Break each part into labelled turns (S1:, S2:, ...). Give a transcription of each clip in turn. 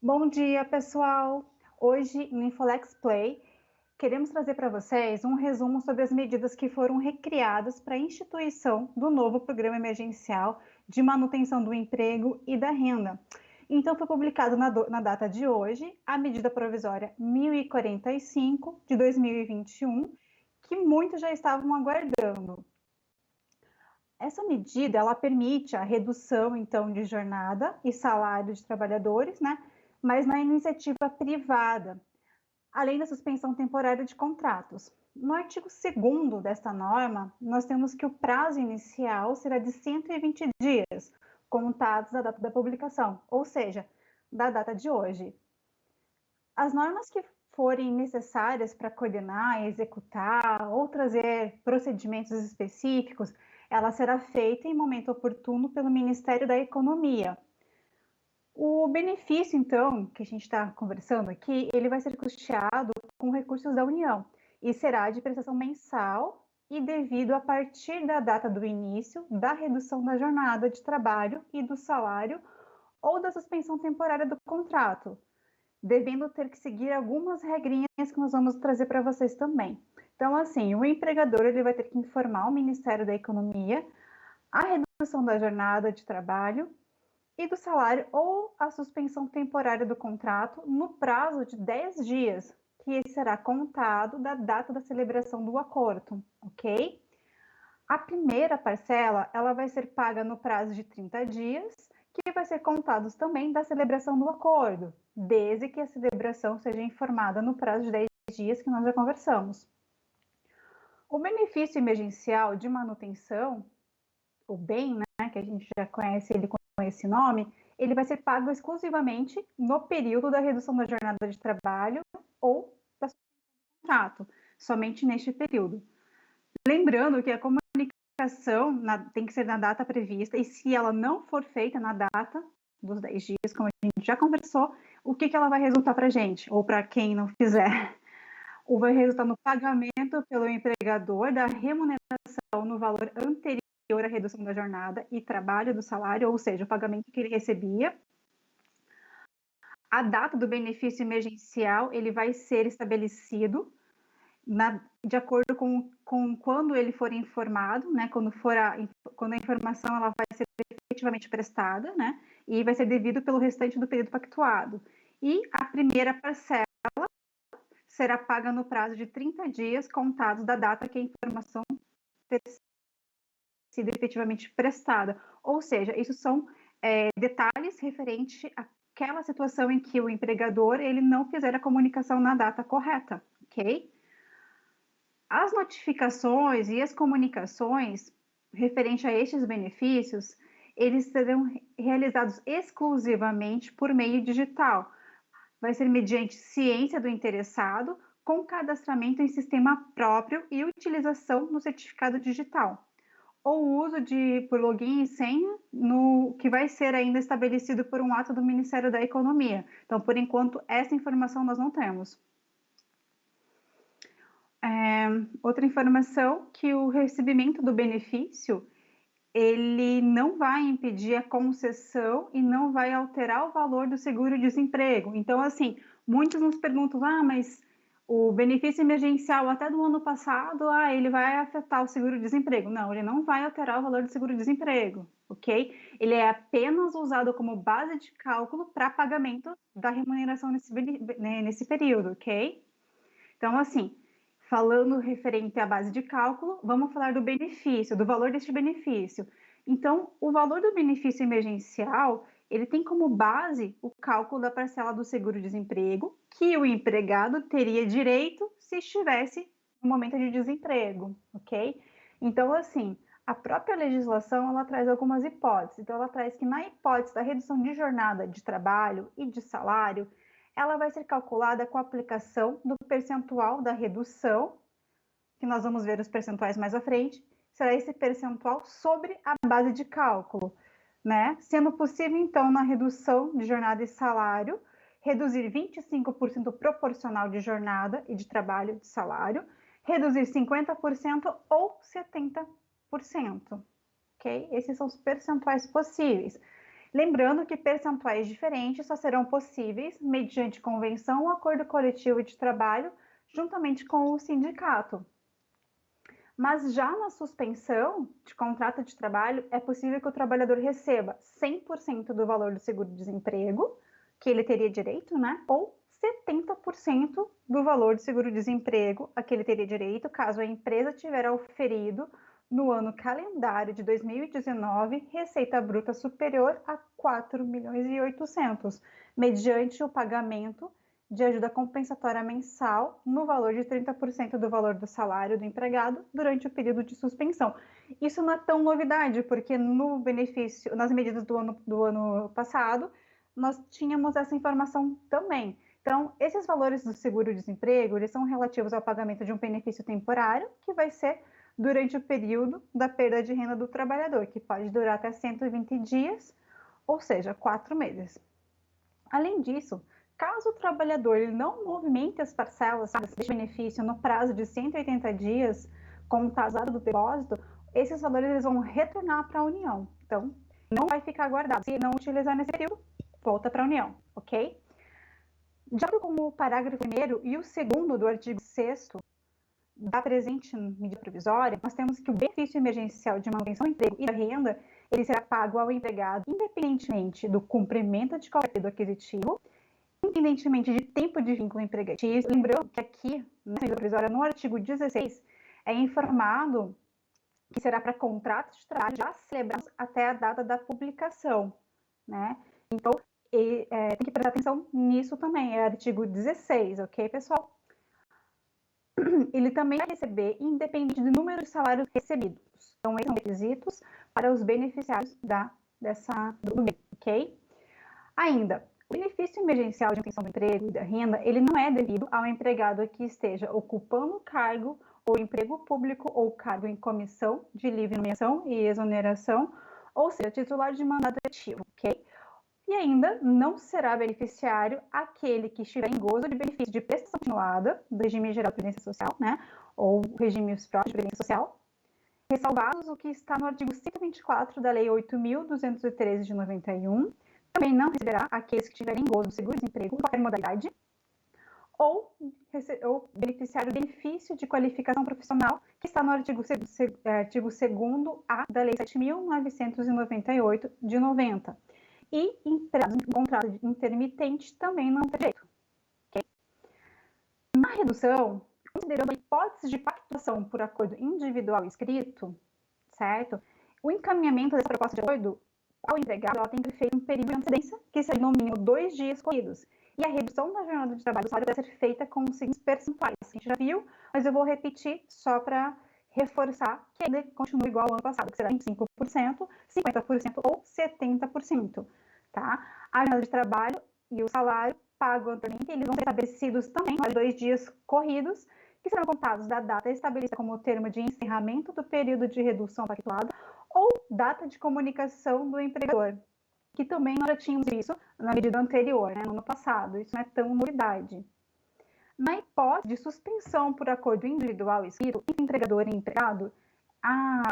S1: Bom dia, pessoal! Hoje, no Infolex Play, queremos trazer para vocês um resumo sobre as medidas que foram recriadas para a instituição do novo Programa Emergencial de Manutenção do Emprego e da Renda. Então, foi publicado na data de hoje a medida provisória 1045 de 2021, que muitos já estavam aguardando. Essa medida, ela permite a redução, então, de jornada e salário de trabalhadores, né? Mas na iniciativa privada, além da suspensão temporária de contratos. No artigo 2º desta norma, nós temos que o prazo inicial será de 120 dias, contados da data da publicação, ou seja, da data de hoje. As normas que forem necessárias para coordenar, executar ou trazer procedimentos específicos, ela será feita em momento oportuno pelo Ministério da Economia. O benefício, então, que a gente está conversando aqui, ele vai ser custeado com recursos da União e será de prestação mensal e devido a partir da data do início da redução da jornada de trabalho e do salário ou da suspensão temporária do contrato, devendo ter que seguir algumas regrinhas que nós vamos trazer para vocês também. Então, assim, o empregador ele vai ter que informar o Ministério da Economia a redução da jornada de trabalho e do salário ou a suspensão temporária do contrato no prazo de 10 dias, que será contado da data da celebração do acordo, ok? A primeira parcela, ela vai ser paga no prazo de 30 dias, que vai ser contados também da celebração do acordo, desde que a celebração seja informada no prazo de 10 dias que nós já conversamos. O benefício emergencial de manutenção, o BEM, né, que a gente já conhece ele com esse nome, ele vai ser pago exclusivamente no período da redução da jornada de trabalho ou da suspensão do contrato, somente neste período. Lembrando que a comunicação tem que ser na data prevista e se ela não for feita na data dos 10 dias, como a gente já conversou, o que ela vai resultar para a gente, ou para quem não fizer? Ou vai resultar no pagamento pelo empregador da remuneração no valor anterior à redução da jornada e trabalho do salário, ou seja, o pagamento que ele recebia. A data do benefício emergencial, ele vai ser estabelecido de acordo com quando ele for informado, né, quando a informação ela vai ser efetivamente prestada, né, e vai ser devido pelo restante do período pactuado. E a primeira parcela será paga no prazo de 30 dias contados da data que a informação ter sido efetivamente prestada. Ou seja, isso são detalhes referentes àquela situação em que o empregador ele não fizer a comunicação na data correta, ok? As notificações e as comunicações referente a estes benefícios, eles serão realizados exclusivamente por meio digital. Vai ser mediante ciência do interessado, com cadastramento em sistema próprio e utilização no certificado digital, ou uso por login e senha, que vai ser ainda estabelecido por um ato do Ministério da Economia. Então, por enquanto, essa informação nós não temos. Outra informação, que o recebimento do benefício, ele não vai impedir a concessão e não vai alterar o valor do seguro-desemprego. Então, assim, muitos nos perguntam, mas o benefício emergencial até do ano passado, ele vai afetar o seguro-desemprego. Não, ele não vai alterar o valor do seguro-desemprego, ok? Ele é apenas usado como base de cálculo para pagamento da remuneração nesse período, ok? Então, assim, falando referente à base de cálculo, vamos falar do benefício, do valor deste benefício. Então, o valor do benefício emergencial, ele tem como base o cálculo da parcela do seguro-desemprego que o empregado teria direito se estivesse no momento de desemprego, ok? Então, assim, a própria legislação, ela traz algumas hipóteses. Então, ela traz que na hipótese da redução de jornada de trabalho e de salário, ela vai ser calculada com a aplicação do percentual da redução, que nós vamos ver os percentuais mais à frente, será esse percentual sobre a base de cálculo, né? Sendo possível, então, na redução de jornada e salário, reduzir 25% proporcional de jornada e de trabalho de salário, reduzir 50% ou 70%, ok? Esses são os percentuais possíveis. Lembrando que percentuais diferentes só serão possíveis mediante convenção ou acordo coletivo de trabalho, juntamente com o sindicato. Mas já na suspensão de contrato de trabalho, é possível que o trabalhador receba 100% do valor do seguro-desemprego, que ele teria direito, né? Ou 70% do valor do seguro-desemprego a que ele teria direito, caso a empresa tiver auferido no ano calendário de 2019 receita bruta superior a 4.800.000, mediante o pagamento de ajuda compensatória mensal no valor de 30% do valor do salário do empregado durante o período de suspensão. Isso não é tão novidade, porque no benefício, nas medidas do ano passado, nós tínhamos essa informação também. Então, esses valores do seguro-desemprego, eles são relativos ao pagamento de um benefício temporário, que vai ser durante o período da perda de renda do trabalhador, que pode durar até 120 dias, ou seja, 4 meses. Além disso, caso o trabalhador ele não movimente as parcelas desse benefício no prazo de 180 dias, contados do depósito, esses valores eles vão retornar para a União. Então, não vai ficar guardado. Se não utilizar nesse período, volta para a União, ok? De acordo com o parágrafo 1º e o 2º do artigo 6º da presente medida provisória, nós temos que o benefício emergencial de manutenção do emprego e da renda, ele será pago ao empregado independentemente do cumprimento de qualquer período aquisitivo, independentemente de tempo de vínculo empregatício. Lembrando que aqui, na medida provisória, no artigo 16, é informado que será para contratos de trabalho já celebrados até a data da publicação, né? Então, tem que prestar atenção nisso também, é artigo 16, ok, pessoal? Ele também vai receber, independente do número de salários recebidos. Então, esses são requisitos para os beneficiários do bem, ok? Ainda, o benefício emergencial de manutenção do emprego e da renda, ele não é devido ao empregado que esteja ocupando cargo ou emprego público ou cargo em comissão de livre nomeação e exoneração, ou seja, titular de mandato ativo, ok? E ainda não será beneficiário aquele que estiver em gozo de benefício de prestação continuada do regime geral de previdência social, né, ou regimes próprios de previdência social, ressalvados o que está no artigo 124 da Lei 8.213 de 91. Também não receberá aqueles que tiverem em gozo do seguro-desemprego em qualquer modalidade, ou beneficiário do benefício de qualificação profissional, que está no artigo 2º-A da Lei 7.998 de 90. E empregados em contrato intermitente também não tem direito. Okay? Na redução, considerando a hipótese de pactuação por acordo individual escrito, certo? O encaminhamento dessa proposta de acordo ao empregado, ela tem que ser feito em um período de antecedência, que seja no mínimo 2 dias corridos. E a redução da jornada de trabalho do salário deve ser feita com os seguintes percentuais. A gente já viu, mas eu vou repetir só para reforçar que ainda continua igual ao ano passado, que será 25%, 50% ou 70%. Tá? A jornada de trabalho e o salário pago anteriormente, eles vão ser estabelecidos também mais 2 dias corridos, que serão contados da data estabelecida como termo de encerramento do período de redução pactuada ou data de comunicação do empregador, que também nós já tínhamos isso na medida anterior, né, no ano passado. Isso não é tão novidade. Na hipótese de suspensão por acordo individual escrito entre empregador e empregado,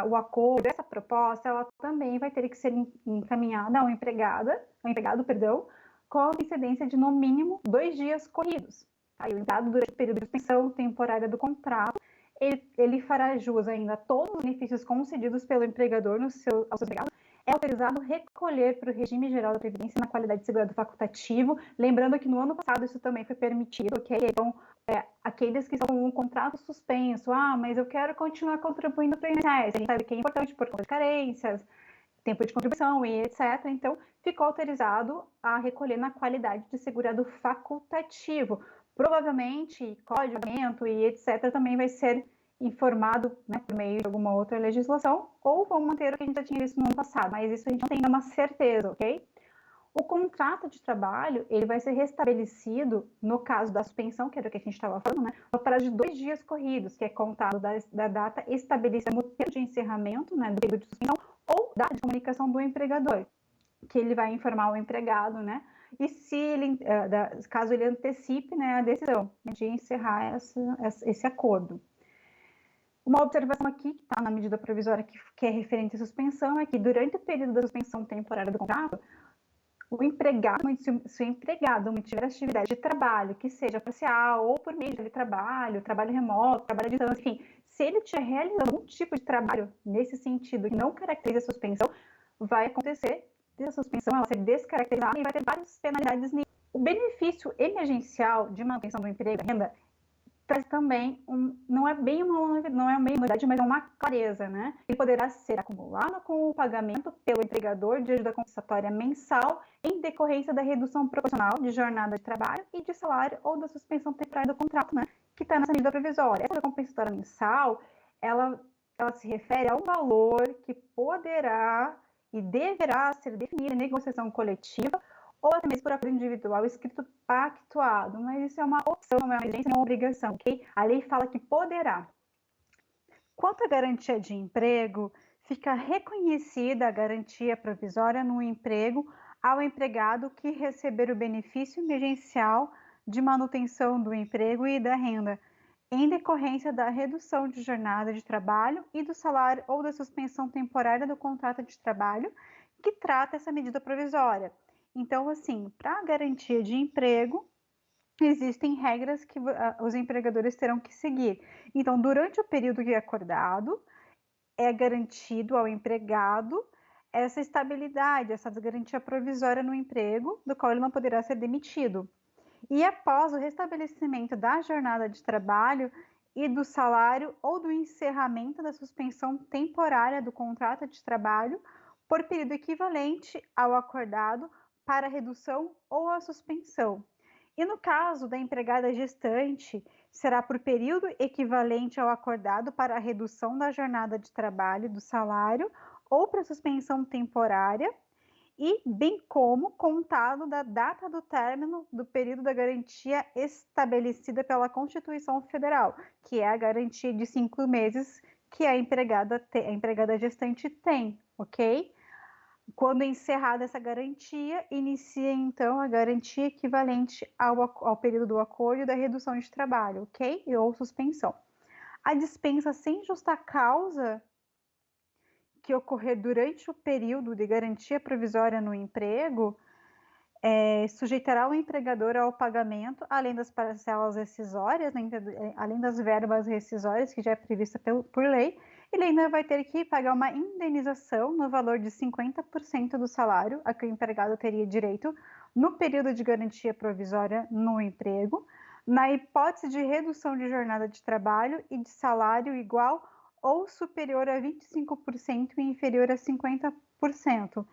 S1: o acordo, essa proposta, ela também vai ter que ser encaminhada ao empregado, com a incidência de no mínimo 2 dias corridos. Aí, o empregado, durante o período de suspensão temporária do contrato, ele fará jus ainda a todos os benefícios concedidos pelo empregador aos seus empregados. É autorizado recolher para o regime geral da Previdência na qualidade de segurado facultativo. Lembrando que no ano passado isso também foi permitido, ok? Então, aqueles que estão com um contrato suspenso, mas eu quero continuar contribuindo para o INSS, a gente sabe que é importante por conta de carências, tempo de contribuição e etc. Então, ficou autorizado a recolher na qualidade de segurado facultativo. Provavelmente, código de pagamento e etc. também vai ser informado, né, por meio de alguma outra legislação, ou vão manter o que a gente já tinha visto no ano passado, mas isso a gente não tem ainda uma certeza, ok? O contrato de trabalho, ele vai ser restabelecido, no caso da suspensão, que era o que a gente estava falando, né, no prazo de 2 dias corridos, que é contado da data estabelecida no termo de encerramento, né, do período de suspensão, ou data de comunicação do empregador, que ele vai informar o empregado, né, e se ele, caso ele antecipe, né, a decisão de encerrar esse acordo. Uma observação aqui, que está na medida provisória que é referente à suspensão, é que durante o período da suspensão temporária do contrato, O empregado, se o empregado mantiver atividade de trabalho, que seja parcial ou por meio de trabalho, trabalho remoto, trabalho à distância, enfim, se ele estiver realizando algum tipo de trabalho nesse sentido que não caracteriza a suspensão, vai acontecer a suspensão, ela ser descaracterizada e vai ter várias penalidades nisso. O benefício emergencial de manutenção do emprego e renda traz também não é bem uma novidade, mas é uma clareza, né? Ele poderá ser acumulado com o pagamento pelo empregador de ajuda compensatória mensal em decorrência da redução proporcional de jornada de trabalho e de salário ou da suspensão temporária do contrato, né? Que está nessa medida provisória. Essa compensatória mensal, ela se refere a um valor que poderá e deverá ser definido em negociação coletiva ou até mesmo por acordo individual escrito pactuado, mas isso é uma opção, não é uma exigência, é uma obrigação, ok? A lei fala que poderá. Quanto à garantia de emprego, fica reconhecida a garantia provisória no emprego ao empregado que receber o benefício emergencial de manutenção do emprego e da renda, em decorrência da redução de jornada de trabalho e do salário ou da suspensão temporária do contrato de trabalho, que trata essa medida provisória. Então, assim, para a garantia de emprego, existem regras que os empregadores terão que seguir. Então, durante o período que é acordado, é garantido ao empregado essa estabilidade, essa garantia provisória no emprego, do qual ele não poderá ser demitido. E após o restabelecimento da jornada de trabalho e do salário ou do encerramento da suspensão temporária do contrato de trabalho por período equivalente ao acordado para a redução ou a suspensão. E no caso da empregada gestante, será por período equivalente ao acordado para a redução da jornada de trabalho, do salário ou para suspensão temporária, e bem como contado da data do término do período da garantia estabelecida pela Constituição Federal, que é a garantia de 5 meses que a empregada gestante tem, ok? Quando encerrada essa garantia, inicia então a garantia equivalente ao período do acordo da redução de trabalho, ok? Ou suspensão. A dispensa sem justa causa que ocorrer durante o período de garantia provisória no emprego sujeitará o empregador ao pagamento, além das parcelas rescisórias, né, além das verbas rescisórias, que já é prevista por lei, ele ainda vai ter que pagar uma indenização no valor de 50% do salário a que o empregado teria direito no período de garantia provisória no emprego, na hipótese de redução de jornada de trabalho e de salário igual ou superior a 25% e inferior a 50%.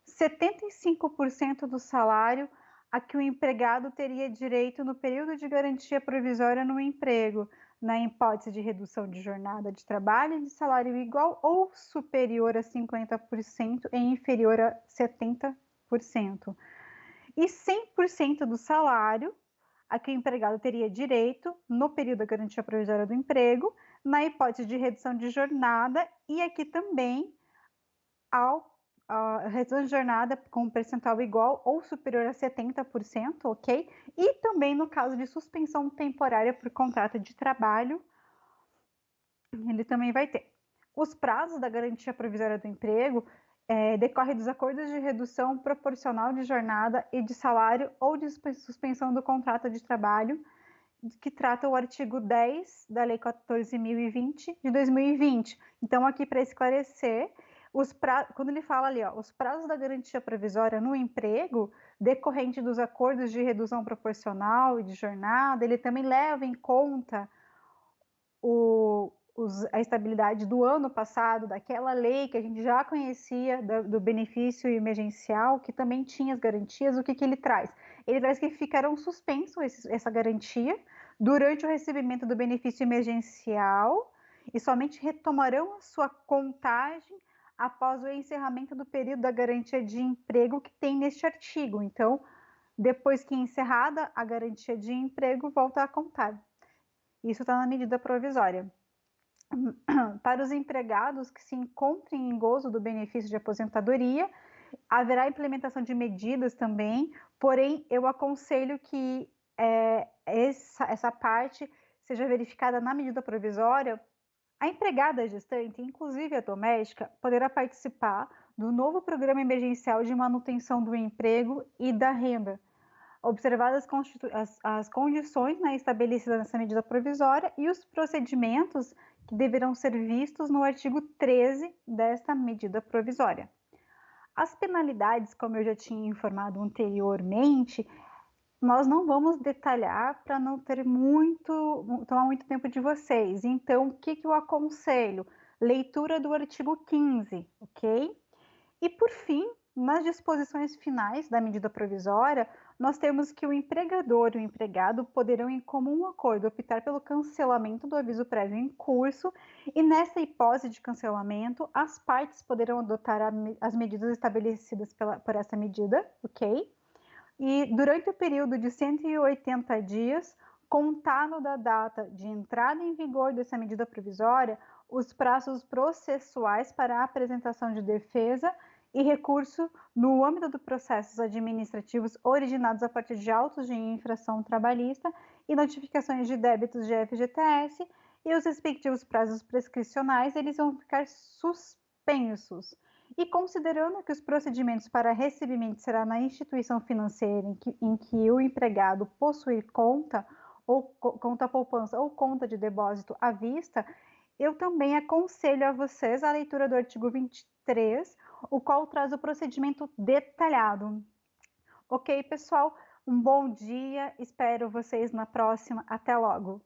S1: 75% do salário a que o empregado teria direito no período de garantia provisória no emprego, na hipótese de redução de jornada de trabalho e de salário igual ou superior a 50% e inferior a 70%. E 100% do salário a que o empregado teria direito no período da garantia provisória do emprego, na hipótese de redução de jornada e aqui também a redução de jornada com um percentual igual ou superior a 70%, ok? E também no caso de suspensão temporária por contrato de trabalho, ele também vai ter. Os prazos da garantia provisória do emprego decorrem dos acordos de redução proporcional de jornada e de salário ou de suspensão do contrato de trabalho, que trata o artigo 10 da Lei 14.020 de 2020. Então, aqui para esclarecer, quando ele fala ali, os prazos da garantia provisória no emprego, decorrente dos acordos de redução proporcional e de jornada, ele também leva em conta a estabilidade do ano passado, daquela lei que a gente já conhecia, do benefício emergencial, que também tinha as garantias. O que ele traz? Ele traz que ficarão suspensos essa garantia durante o recebimento do benefício emergencial e somente retomarão a sua contagem após o encerramento do período da garantia de emprego que tem neste artigo. Então, depois que encerrada a garantia de emprego, volta a contar. Isso está na medida provisória. Para os empregados que se encontrem em gozo do benefício de aposentadoria, haverá implementação de medidas também, porém eu aconselho que essa parte seja verificada na medida provisória. A empregada gestante, inclusive a doméstica, poderá participar do novo Programa Emergencial de Manutenção do Emprego e da Renda, observadas as condições, né, estabelecidas nessa medida provisória e os procedimentos que deverão ser vistos no artigo 13 desta medida provisória. As penalidades, como eu já tinha informado anteriormente, nós não vamos detalhar para não tomar muito tempo de vocês. Então, o que eu aconselho? Leitura do artigo 15, ok? E por fim, nas disposições finais da medida provisória, nós temos que o empregador e o empregado poderão, em comum acordo, optar pelo cancelamento do aviso prévio em curso, e nessa hipótese de cancelamento, as partes poderão adotar as medidas estabelecidas por essa medida, ok? E durante o período de 180 dias, contado da data de entrada em vigor dessa medida provisória, os prazos processuais para a apresentação de defesa e recurso no âmbito dos processos administrativos originados a partir de autos de infração trabalhista e notificações de débitos de FGTS e os respectivos prazos prescricionais, eles vão ficar suspensos. E considerando que os procedimentos para recebimento será na instituição financeira em que o empregado possuir conta, ou conta poupança ou conta de depósito à vista, eu também aconselho a vocês a leitura do artigo 23, o qual traz o procedimento detalhado. Ok, pessoal? Um bom dia, espero vocês na próxima. Até logo!